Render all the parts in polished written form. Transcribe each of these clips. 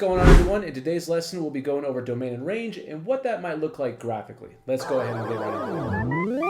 What's going on, everyone? In today's lesson, we'll be going over domain and range and what that might look like graphically. Let's go ahead and get right into it.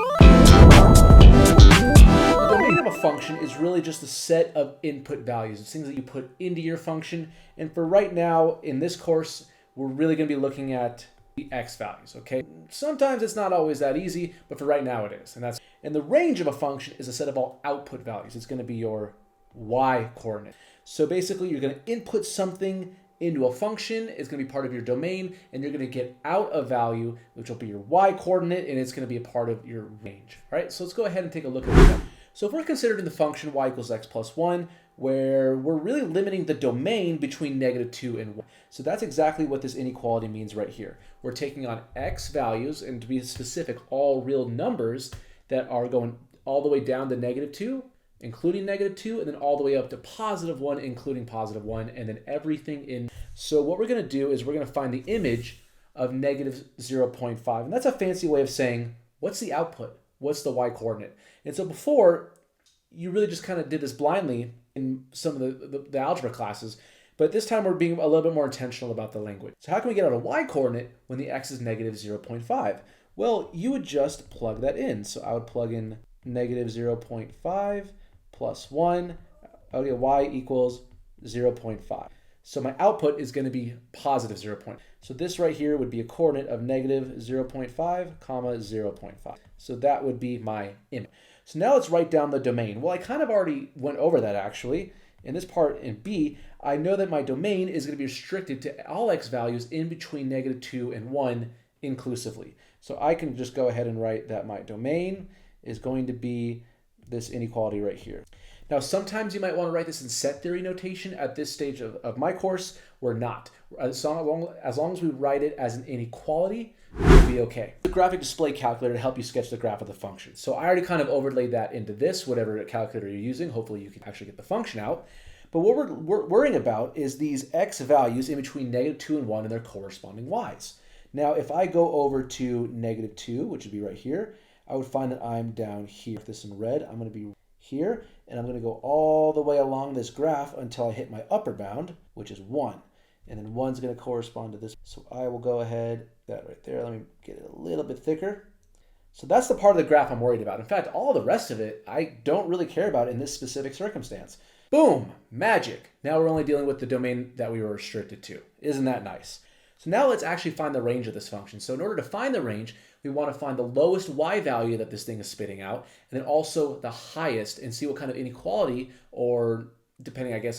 The domain of a function is really just a set of input values. It's things that you put into your function. And for right now, in this course, we're really going to be looking at the x values, okay? Sometimes it's not always that easy, but for right now it is. And the range of a function is a set of all output values. It's going to be your y coordinate. So basically, you're going to input something into a function, it's going to be part of your domain, and you're going to get out a value, which will be your y coordinate, and it's going to be a part of your range. All right, so let's go ahead and take a look at that. So if we're considering the function y equals x plus 1, where we're really limiting the domain between -2 and 1. So that's exactly what this inequality means right here. We're taking on x values, and to be specific, all real numbers that are going all the way down to -2, including -2, and then all the way up to +1, including +1, and then everything in. So what we're going to do is we're going to find the image of -0.5, and that's a fancy way of saying, what's the output? What's the y coordinate? And so before, you really just kind of did this blindly in some of the algebra classes, but this time we're being a little bit more intentional about the language. So how can we get out a y coordinate when the x is -0.5? Well, you would just plug that in. So I would plug in -0.5 plus 1, I would get y equals 0.5. So my output is going to be positive 0. So this right here would be a coordinate of -0.5, comma 0.5. So that would be my image. So now let's write down the domain. Well, I kind of already went over that actually. In this part in B, I know that my domain is going to be restricted to all x values in between -2 and 1 inclusively. So I can just go ahead and write that my domain is going to be this inequality right here. Now, sometimes you might want to write this in set theory notation. At this stage of my course, we're not. As long as we write it as an inequality, we'll be okay. The graphic display calculator to help you sketch the graph of the function. So I already kind of overlaid that into this, whatever calculator you're using. Hopefully you can actually get the function out. But what we're worrying about is these x values in between -2 and 1 and their corresponding y's. Now, if I go over to -2, which would be right here, I would find that I'm down here. If this in red, I'm going to be here, and I'm going to go all the way along this graph until I hit my upper bound, which is 1. And then 1's going to correspond to this. So I will go ahead, that right there, let me get it a little bit thicker. So that's the part of the graph I'm worried about. In fact, all the rest of it, I don't really care about in this specific circumstance. Boom, magic. Now we're only dealing with the domain that we were restricted to. Isn't that nice? So now let's actually find the range of this function. So in order to find the range, we want to find the lowest y value that this thing is spitting out, and then also the highest, and see what kind of inequality, or depending, I guess,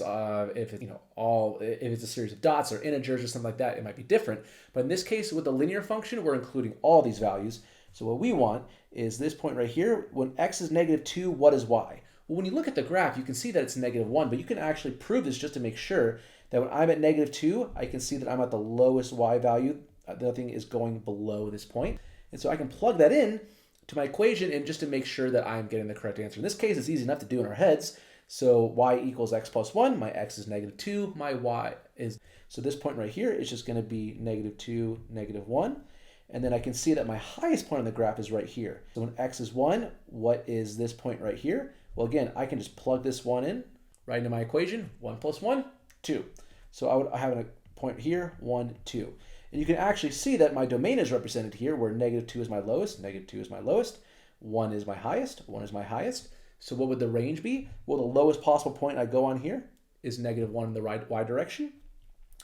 if it's, if it's a series of dots or integers or something like that, it might be different. But in this case, with the linear function, we're including all these values. So what we want is this point right here. When x is -2, what is y? Well, when you look at the graph, you can see that it's -1, but you can actually prove this just to make sure that when I'm at -2, I can see that I'm at the lowest y value. Nothing is going below this point. And so I can plug that in to my equation and just to make sure that I'm getting the correct answer. In this case, it's easy enough to do in our heads. So y equals x plus 1, my x is -2, my y is, so this point right here is just going to be -2, -1. And then I can see that my highest point on the graph is right here. So when x is 1, what is this point right here? Well, again, I can just plug this one in right into my equation. 1 plus 1, 2. So I have a point here, 1, 2. And you can actually see that my domain is represented here, where -2 is my lowest, -2 is my lowest, 1 is my highest, 1 is my highest. So what would the range be? Well, the lowest possible point I go on here is -1 in the right y direction,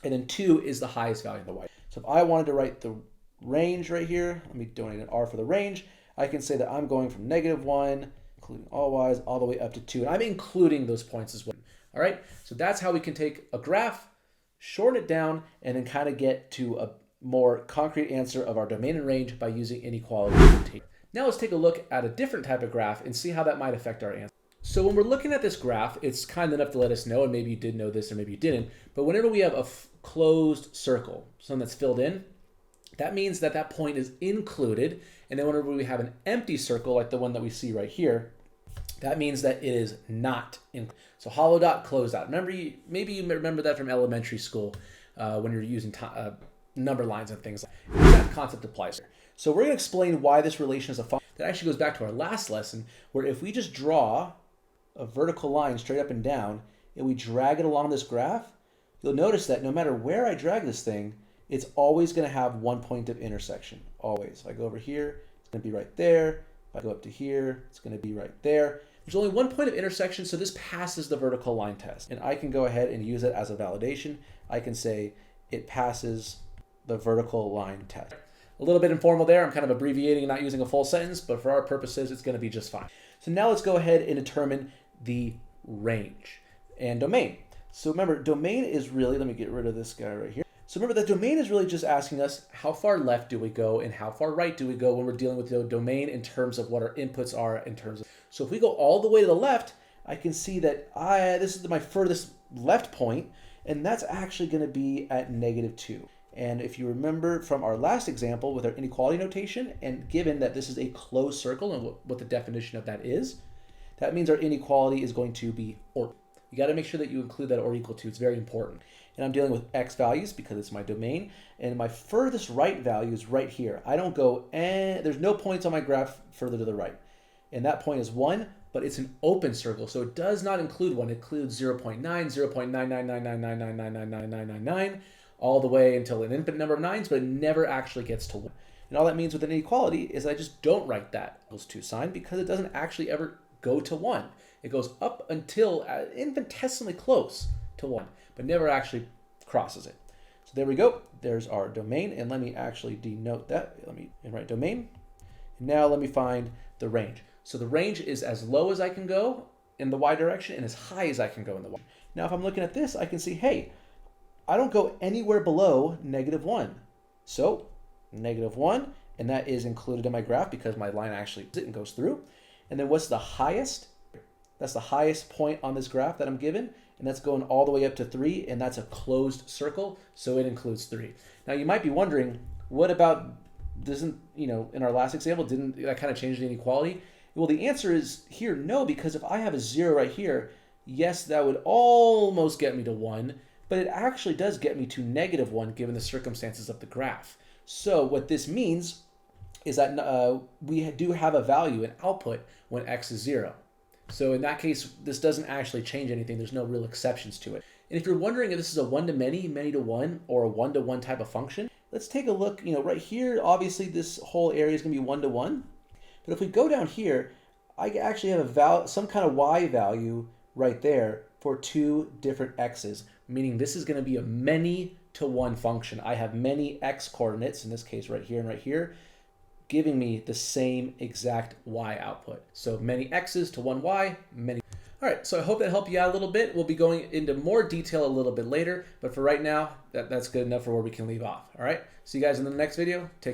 and then 2 is the highest value in the y. So if I wanted to write the range right here, let me donate an R for the range, I can say that I'm going from -1, including all y's, all the way up to 2, and I'm including those points as well. All right, so that's how we can take a graph, shorten it down, and then kind of get to a more concrete answer of our domain and range by using inequality notation. Now let's take a look at a different type of graph and see how that might affect our answer. So when we're looking at this graph, it's kind enough to let us know, and maybe you did know this or maybe you didn't, but whenever we have a closed circle, something that's filled in, that means that that point is included, and then whenever we have an empty circle like the one that we see right here, that means that it is not included. So hollow dot, closed dot. Maybe you remember that from elementary school when you're using number lines and things like that. That concept applies here. So we're going to explain why this relation is a function. That actually goes back to our last lesson, where if we just draw a vertical line straight up and down, and we drag it along this graph, you'll notice that no matter where I drag this thing, it's always going to have one point of intersection, always. If I go over here, it's going to be right there. If I go up to here, it's going to be right there. There's only one point of intersection, so this passes the vertical line test. And I can go ahead and use it as a validation. I can say it passes the vertical line test. A little bit informal there. I'm kind of abbreviating and not using a full sentence, but for our purposes, it's going to be just fine. So now let's go ahead and determine the range and domain. So remember, domain is really, let me get rid of this guy right here. So remember, the domain is really just asking us how far left do we go and how far right do we go when we're dealing with the domain in terms of what our inputs are in terms of. So if we go all the way to the left, I can see that this is my furthest left point, and that's actually going to be at -2. And if you remember from our last example with our inequality notation, and given that this is a closed circle and what the definition of that is, that means our inequality is going to be or. You got to make sure that you include that or equal to. It's very important. And I'm dealing with x values because it's my domain. And my furthest right value is right here. I don't go, there's no points on my graph further to the right. And that point is 1, but it's an open circle. So it does not include 1. It includes 0.9, 0.99999999999, all the way until an infinite number of 9s, but it never actually gets to 1. And all that means with an inequality is I just don't write that equals 2 sign because it doesn't actually ever go to 1. It goes up until infinitesimally close to 1, but never actually crosses it. So there we go. There's our domain, and let me actually denote that. Let me write domain. And now let me find the range. So the range is as low as I can go in the y direction and as high as I can go in the y. Now if I'm looking at this, I can see, hey, I don't go anywhere below -1. So -1, and that is included in my graph because my line actually goes through. And then what's the highest? That's the highest point on this graph that I'm given, and that's going all the way up to 3, and that's a closed circle, so it includes 3. Now you might be wondering, what about, in our last example, didn't that kind of change the inequality? Well, the answer is here, no, because if I have a 0 right here, yes, that would almost get me to 1, but it actually does get me to -1 given the circumstances of the graph. So what this means is that we do have a value, an output, when x is 0. So in that case, this doesn't actually change anything. There's no real exceptions to it. And if you're wondering if this is a one-to-many, many-to-one, or a one-to-one type of function, let's take a look. Right here, obviously this whole area is going to be one-to-one. But if we go down here, I actually have some kind of y value right there for 2 different x's, meaning this is going to be a many-to-one function. I have many x coordinates, in this case right here and right here, giving me the same exact y output. So many x's to 1 y, many. All right, so I hope that helped you out a little bit. We'll be going into more detail a little bit later, but for right now, that's good enough for where we can leave off. All right, see you guys in the next video. Take care.